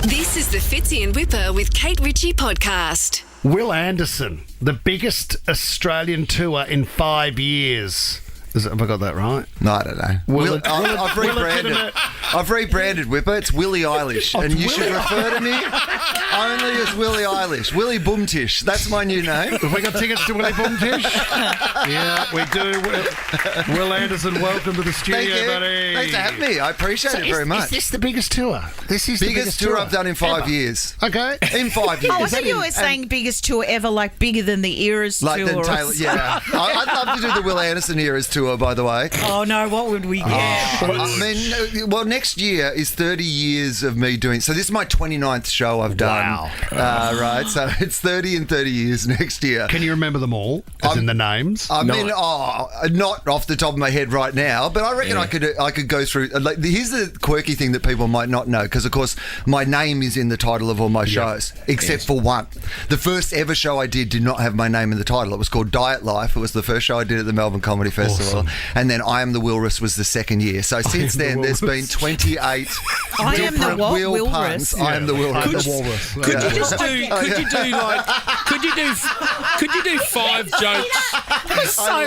This is the Fitzy and Whipper with Kate Ritchie podcast. Will Anderson, the biggest Australian tour in 5 years. Have I got that right? No, I don't know. I've rebranded Whipper. It's Willie Eilish, and you should refer to me only as Willie Eilish. Willie Boomtish. That's my new name. Have we got tickets to Willie Boomtish? Yeah, we do. Will Anderson, welcome to the studio, Thank you. buddy. Thanks for having me. I appreciate it very much. Is this the biggest tour? This is the biggest tour I've done in 5 ever. years. Okay. In 5 years. Oh, I thought you were saying biggest tour ever, like bigger than the Eras Like tour. then Taylor, yeah. I'd love to do the Will Anderson Eras tour, by the way. Oh, no, what would we get? I mean, well, next year is 30 years of me doing... So this is my 29th show I've done. Wow. Right, so it's 30 and 30 years next year. Can you remember them all, as in the names? I mean, not off the top of my head right now, but I reckon I could go through... Like, here's the quirky thing that people might not know, because, of course, my name is in the title of all my shows, except for one. The first ever show I did not have my name in the title. It was called Diet Life. It was the first show I did at the Melbourne Comedy Festival. Awesome. And then I Am the Wilrus was the second year. So since then, there's been 28 I am the different what? Will Wilrus? puns. I am the Wilrus. I'm the walrus. Could you just do? Could you do 5 jokes? So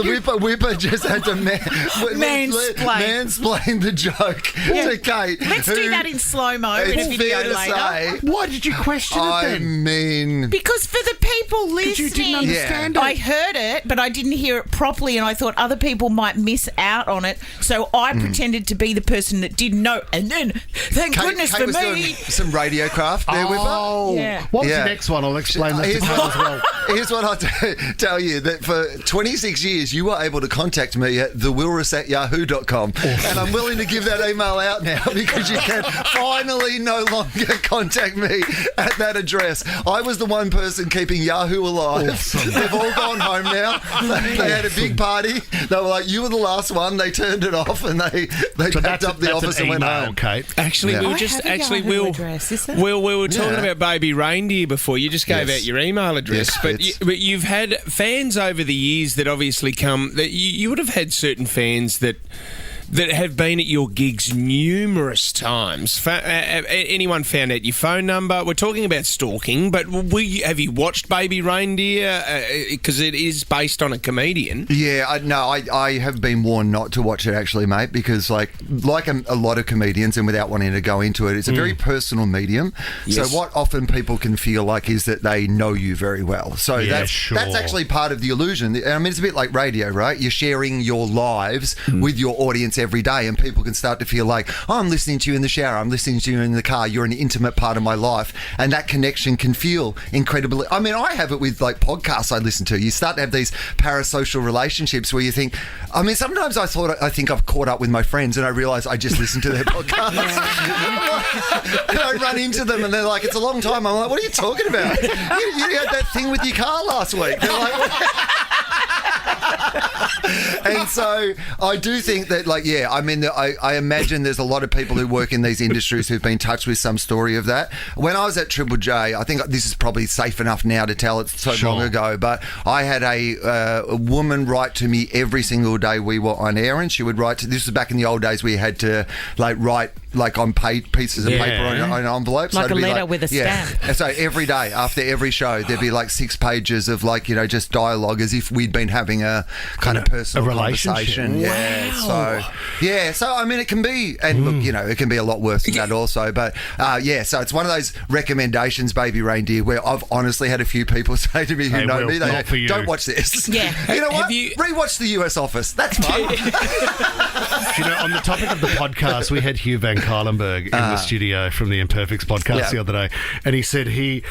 rude. Whipper just had to Mansplain. mansplain the joke to Kate. Let's do that in slow-mo in a It's video fair to later. say. Why did you question it I then? mean... Because for the people listening, you didn't understand it. I heard it, but I didn't hear it properly, and I thought other people might miss out on it. So I pretended to be the person that didn't know, and then, thank goodness Kate for was doing me. some radio craft there, Whipper. Oh, Yeah. what was Yeah. the next one? I'll explain that to Here's Kate as well. Here's what I'll tell you, that for 26 years you were able to contact me at thewilrus@yahoo.com, and I'm willing to give that email out now because you can finally no longer contact me at that address. I was the one person keeping Yahoo alive. Awesome. They've all gone home now. They had a big party. They were like, you were the last one. They turned it off and they So packed up the that's office an and went email, home. Kate. Actually, Yeah. we were I just have a Yahoo address, is it? we were talking Yeah. about Baby Reindeer before. You just gave Yes. out your email address, Yes, but it's- but you've had fans over the years that obviously come. That you would have had certain fans that have been at your gigs numerous times. Anyone found out your phone number? We're talking about stalking, but have you watched Baby Reindeer? Because it is based on a comedian. Yeah, I have been warned not to watch it actually, mate, because like a lot of comedians, and without wanting to go into it, it's a very personal medium. Yes. So what often people can feel like is that they know you very well. So Yeah, that's sure. actually part of the illusion. I mean, it's a bit like radio, right? You're sharing your lives with your audience every day, and people can start to feel like, oh, I'm listening to you in the shower, I'm listening to you in the car, you're an intimate part of my life, and that connection can feel incredibly... I mean, I have it with like podcasts I listen to. You start to have these parasocial relationships where you think... I mean, sometimes I think I've caught up with my friends and I realise I just listen to their podcasts. And I run into them and they're like, it's a long time. I'm like, what are you talking about? You had that thing with your car last week. They're like... And so I do think that, like, yeah, I mean, I imagine there's a lot of people who work in these industries who've been touched with some story of that. When I was at Triple J, I think this is probably safe enough now to tell, it's so long ago, but I had a woman write to me every single day we were on air, and she would write to... This was back in the old days we had to, like, write, like, on pieces of paper on envelopes. Like So it'd a be letter with a stamp. And so every day, after every show, there'd be like 6 pages of, like, you know, just dialogue as if we'd been having a kind of personal relationship. conversation. Yeah. So I mean, it can be, and look, you know, it can be a lot worse than that also. But so it's one of those recommendations, Baby Reindeer, where I've honestly had a few people say to me who Hey, know Will, me, they not for go, you. don't watch this. Yeah. You know Have what? you- Rewatch the US Office. That's fun. You know, on the topic of the podcast, we had Hugh Van Cuylenberg in the studio from the Imperfects podcast the other day, and he said he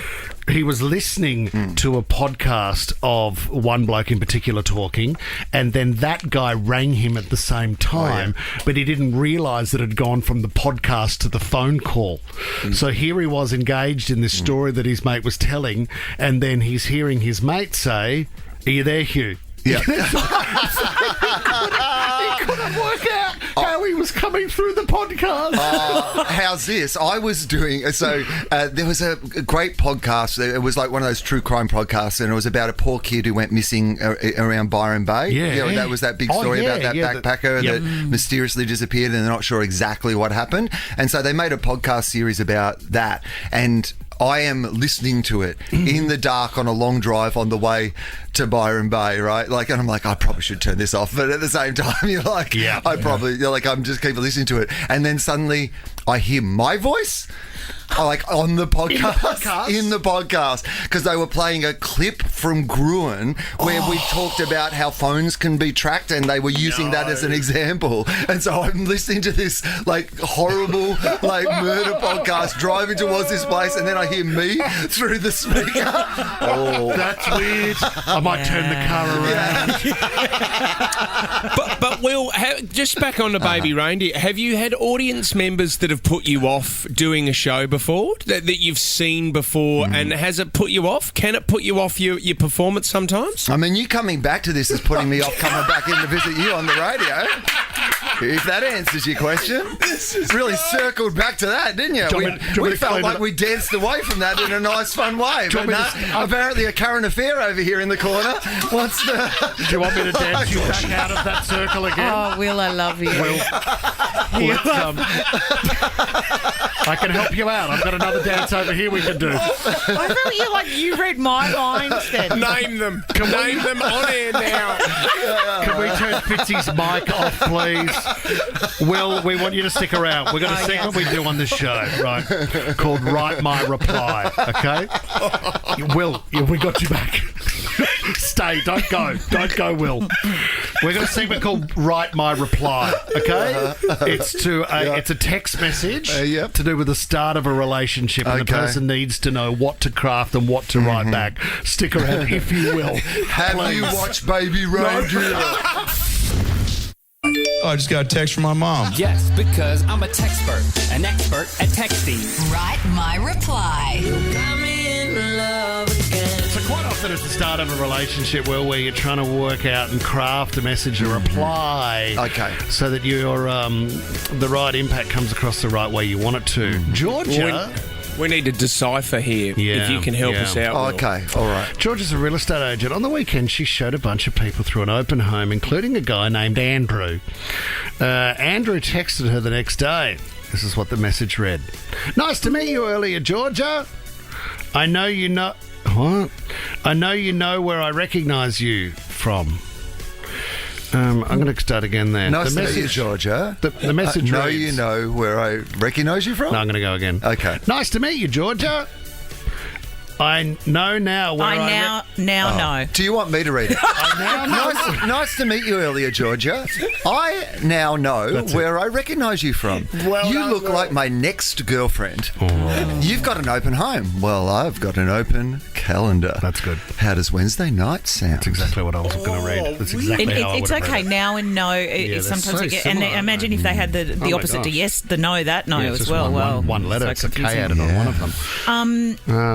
was listening to a podcast of one bloke in particular talking, and then that guy rang him at the same time, but he didn't realise that it had gone from the podcast to the phone call. So here he was engaged in this story that his mate was telling, and then he's hearing his mate say, "Are you there, Hugh?" Yeah. He couldn't work out how he was coming through the podcast. How's this? I was doing there was a great podcast. It was like one of those true crime podcasts, and it was about a poor kid who went missing around Byron Bay. Yeah. That was that big story about that backpacker that mysteriously disappeared, and they're not sure exactly what happened. And so they made a podcast series about that, and I am listening to it in the dark on a long drive on the way to Byron Bay, right? Like, and I'm like, I probably should turn this off, but at the same time, you're like, I'm just keep listening to it, and then suddenly I hear my voice. Like on the podcast, in the podcast, because they were playing a clip from Gruen where we talked about how phones can be tracked, and they were using that as an example. And so I'm listening to this like horrible like murder podcast driving towards this place, and then I hear me through the speaker. Oh, that's weird. I might turn the car around. But Will, just back on the Baby Reindeer, have you had audience members that have put you off doing a show before that you've seen before, and has it put you off? Can it put you off your performance sometimes? I mean, you coming back to this is putting me off coming back in to visit you on the radio. If that answers your question. Really circled back to that, didn't you? We felt like we danced away from that in a nice, fun way. But apparently a current affair over here in the corner. Do you want me to dance you back out of that circle again? Oh, Will, I love you. I can help you out. I've got another dance over here we can do. I felt you read my lines then. Name them. Name them on air now. Can we turn Fitzy's mic off, please? Will, we want you to stick around. We've got a segment we do on this show, right, called Write My Reply, okay? Will, we got you back. Stay, don't go. Don't go, Will. We've got a segment called Write My Reply, okay? It's a text message to do with the start of a relationship, and the person needs to know what to craft and what to write back. Stick around, if you will. Have you watched Baby Reindeer? I just got a text from my mom. Yes, because I'm a textpert, an expert at texting. Write My Reply. So quite often at the start of a relationship, Will, where you're trying to work out and craft a message, a reply, so that your the right impact comes across the right way you want it to. Georgia... We need to decipher here, if you can help us out. Oh, okay, all right. Georgia's a real estate agent. On the weekend, she showed a bunch of people through an open home, including a guy named Andrew. Andrew texted her the next day. This is what the message read. Nice to meet you earlier, Georgia. I know you know... What? I know you know where I recognise you from. I'm going to start again there. Nice to meet you, Georgia. The message know reads... you know where I recognise you from? No, I'm going to go again. Okay. Nice to meet you, Georgia. I know now where I know. Do you want me to read it? Nice to meet you earlier, Georgia. I now know where I recognise you from. You look like my next girlfriend. Oh. You've got an open home. Well, I've got an open calendar. That's good. How does Wednesday night sound? That's exactly what I was going to read. That's exactly how I It's would have okay read it. now and no. Sometimes so you get, similar, and imagine if they had the opposite to yes, the no, that no It's as just well. one letter. So it's a K confusing. added on one of them.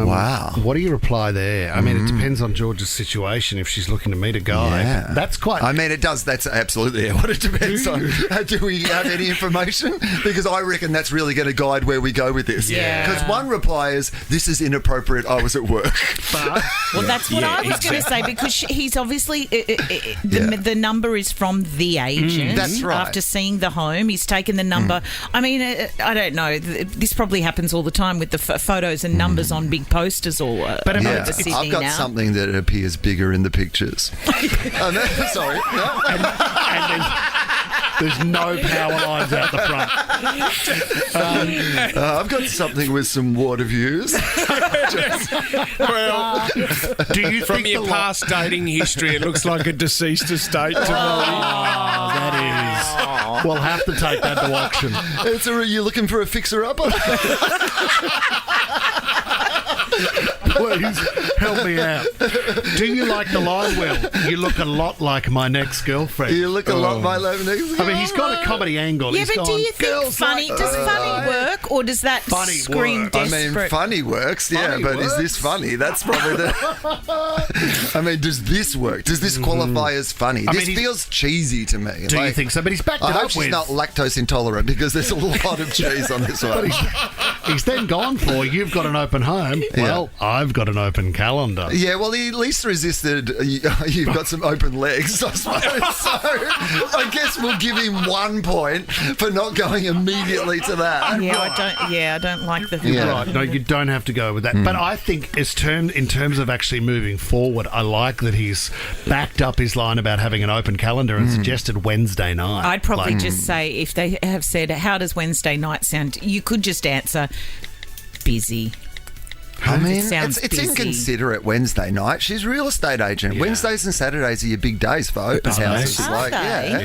Wow. What do you reply there? I mean, it depends on George's situation. If she's looking to meet a guy, that's quite... I mean, it does. That's absolutely what it depends on. Do we have any information? Because I reckon that's really going to guide where we go with this. Yeah. Because one reply is, this is inappropriate, I was at work. But, Well, that's what I was going to say, because he's obviously... the number is from the agent. That's right. After seeing the home, he's taken the number. I mean, I don't know. This probably happens all the time with the photos and numbers on big posters or... But over Sydney I've got now. something that appears bigger in the pictures. Sorry. No. and there's no power lines out the front. I've got something with some water views. Well, Do you from think your past dating history, it looks like a deceased estate to me. that is... We'll have to take that to auction. You're looking for a fixer-upper? Please help me out. Do you like the line, Will? You look a lot like my next girlfriend. You look a lot my next. I mean, he's got a comedy angle. Yeah, He's but do gone, you think "Girls funny like-" does funny work, or does that Funny scream work. desperate? Funny works, Funny but is this funny? That's probably the... does this work? Does this qualify as funny? I This mean, feels cheesy to me. Do you think so? But he's backed it I hope up she's with... not lactose intolerant because there's a lot of cheese on this one. He's then gone for, you've got an open home. Well, I've got an open calendar. Yeah, well, he at least resisted. You've got some open legs, I suppose. So I guess we'll give him 1 point for not going immediately to that. I don't like the. Yeah. Right, no, you don't have to go with that. But I think in terms of actually moving forward, I like that he's backed up his line about having an open calendar and suggested Wednesday night. I'd probably just say, if they have said, how does Wednesday night sound? You could just answer, busy. I mean, It sounds it's busy. inconsiderate Wednesday night. She's a real estate agent. Yeah. Wednesdays and Saturdays are your big days for open houses. Are they?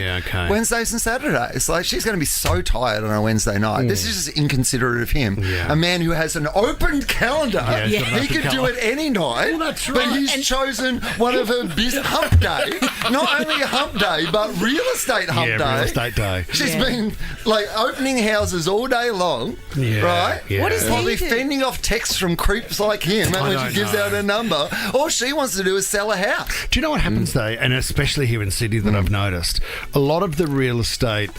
Yeah, okay. Wednesdays and Saturdays. Like, she's going to be so tired on a Wednesday night. This is just inconsiderate of him. Yeah. A man who has an open calendar. Yeah, he's got an He open could do calendar. it any night. Well, that's But right. he's chosen one of her hump day. Not only a hump day, but real estate hump Yeah, day. real estate day. She's Yeah. been like opening houses all day long, Yeah, right? yeah. What does While he they're do? fending off texts from creeps like him, and I when don't she gives know. out her number, all she wants to do is sell a house. Do you know what happens though, and especially here in Sydney that I've noticed, a lot of the real estate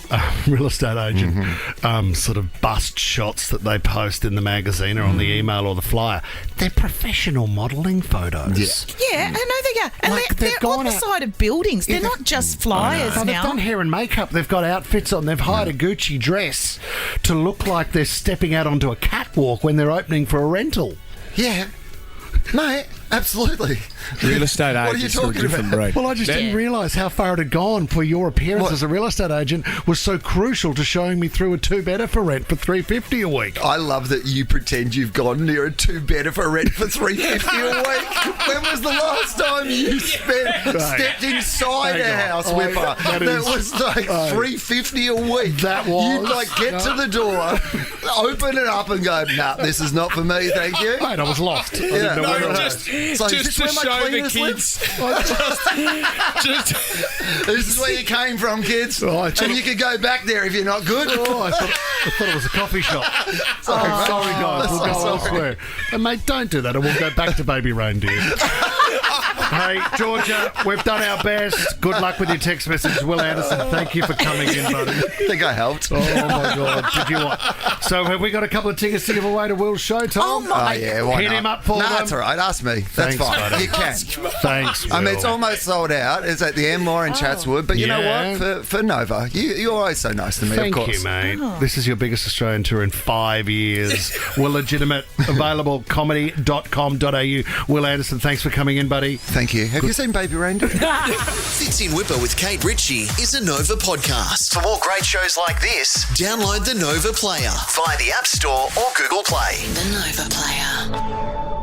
agent sort of bust shots that they post in the magazine or on the email or the flyer, they're professional modelling photos. Yeah, I know they are. And Like, they're they've on gone the out- side of buildings. They're not just flyers Oh, they've now. done hair and makeup. They've got outfits on. They've hired a Gucci dress to look like they're stepping out onto a catwalk when they're opening for a rental. Yeah, mate, absolutely. Real estate What are you agents are a talking different about? breed. Well, I just didn't realise how far it had gone for your appearance What? as a real estate agent was so crucial to showing me through a two-bedder for rent for $350 a week. I love that you pretend you've gone near a two-bedder for rent for $350 a week. When was the last time you stepped inside Hang a on. house Oh, whipper? that That is- was like $350 a week. That was- You'd like get to the door, open it up, and go, "Nah, this is not for me, thank you." Mate, I was lost. I Yeah, didn't know no, where I no, was. Just, It's like, is just this to where my show the cleaners live? kids. just This is where you came from, kids. Oh, I And thought- you could go back there if you're not good. Oh, I thought it was a coffee shop. Sorry, mate. Sorry, guys. We'll go Sorry. elsewhere. And, mate, don't do that, and we'll go back to Baby Reindeer. Hey, Georgia, we've done our best. Good luck with your text message. Will Anderson, thank you for coming in, buddy. I think I helped. Oh, my God. Did you what? So, have we got a couple of tickets to give away to Will's show, Tom? Oh, my- Yeah, why Hit not? him up for No, them. that's all right. Ask me. That's Thanks, fine. buddy. You can. Thanks, Will. I mean, it's almost sold out. It's at the Enmore in Chatswood. But you know Yeah. what? For Nova, you're always so nice to me, Thank of course. you, mate. This is your biggest Australian tour in 5 years. Will Legitimate, available comedy.com.au. Will Anderson, thanks for coming in, buddy. Thank you. Have you seen Baby Reindeer? Fits in Whipper with Kate Ritchie is a Nova podcast. For more great shows like this, download the Nova Player via the App Store or Google Play. The Nova Player.